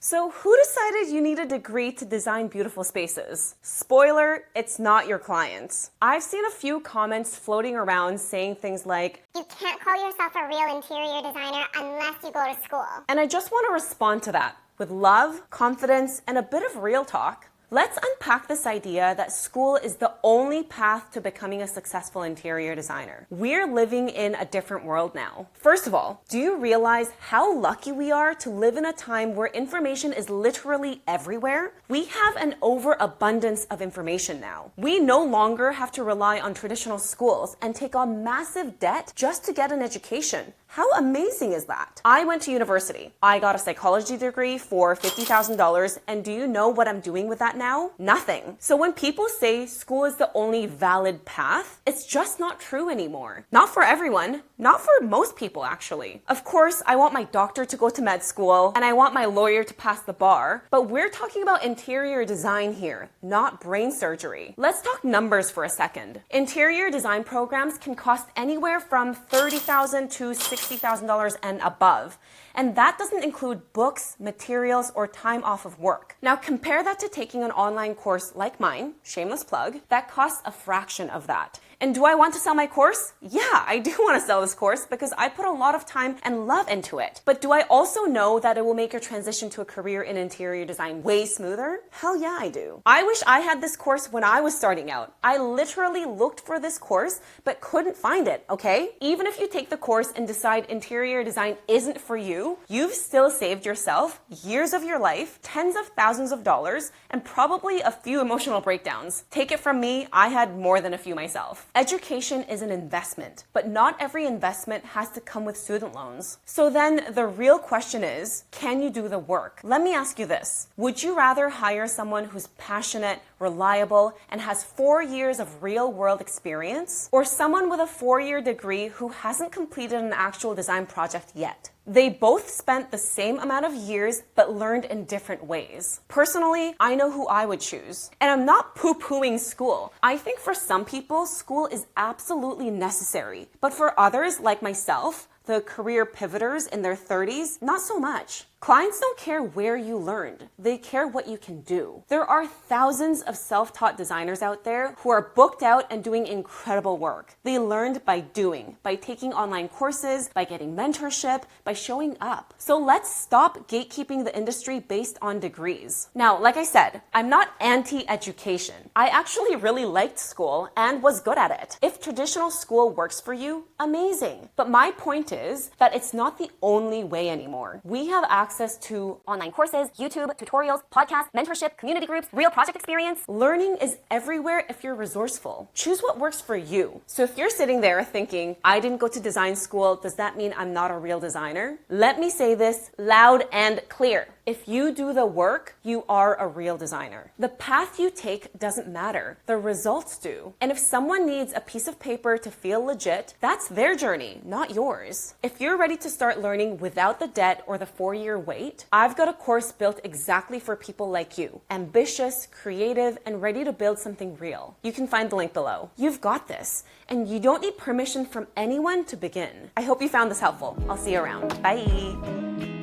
So who decided you need a degree to design beautiful spaces? Spoiler, it's not your clients. I've seen a few comments floating around saying things like, "You can't call yourself a real interior designer unless you go to school." and I just want to respond to that with love, confidence, and a bit of real talk. Let's unpack this idea that school is the only path to becoming a successful interior designer. We're living in a different world now. First of all, do you realize how lucky we are to live in a time where information is literally everywhere? We have an overabundance of information now. We no longer have to rely on traditional schools and take on massive debt just to get an education. How amazing is that? I went to university. I got a psychology degree for $50,000, and do you know what I'm doing with that now? Nothing. So when people say school is the only valid path, it's just not true anymore. Not for everyone. Not for most people, actually. Of course, I want my doctor to go to med school, and I want my lawyer to pass the bar, but we're talking about interior design here, not brain surgery. Let's talk numbers for a second. Interior design programs can cost anywhere from $30,000 to $60,000 and above. And that doesn't include books, materials, or time off of work. Now compare that to taking an online course like mine, shameless plug, that costs a fraction of that. And do I want to sell my course? Yeah, I do want to sell this course because I put a lot of time and love into it. But do I also know that it will make your transition to a career in interior design way smoother? Hell yeah, I do. I wish I had this course when I was starting out. I literally looked for this course, but couldn't find it, okay? Even if you take the course and decide interior design isn't for you, you've still saved yourself years of your life, tens of thousands of dollars, and probably a few emotional breakdowns. Take it from me, I had more than a few myself. Education is an investment, but not every investment has to come with student loans. So then the real question is, can you do the work? Let me ask you this. Would you rather hire someone who's passionate, reliable, and has 4 years of real-world experience, or someone with a 4-year degree who hasn't completed an actual design project yet? They both spent the same amount of years but learned in different ways. Personally, I know who I would choose. And I'm not poo-pooing school. I think for some people, school is absolutely necessary. But for others, like myself, the career pivoters in their 30s, not so much. Clients don't care where you learned. They care what you can do. There are thousands of self-taught designers out there who are booked out and doing incredible work. They learned by doing, by taking online courses, by getting mentorship, by showing up. So let's stop gatekeeping the industry based on degrees. Now, like I said, I'm not anti-education. I actually really liked school and was good at it. If traditional school works for you, amazing. But my point is that it's not the only way anymore. We have access to online courses, YouTube, tutorials, podcasts, mentorship, community groups, real project experience. Learning is everywhere if you're resourceful. Choose what works for you. So if you're sitting there thinking, I didn't go to design school, does that mean I'm not a real designer? Let me say this loud and clear. If you do the work, you are a real designer. The path you take doesn't matter. The results do. And if someone needs a piece of paper to feel legit, that's their journey, not yours. If you're ready to start learning without the debt or the 4-year wait, I've got a course built exactly for people like you. Ambitious, creative, and ready to build something real. You can find the link below. You've got this. And you don't need permission from anyone to begin. I hope you found this helpful. I'll see you around. Bye.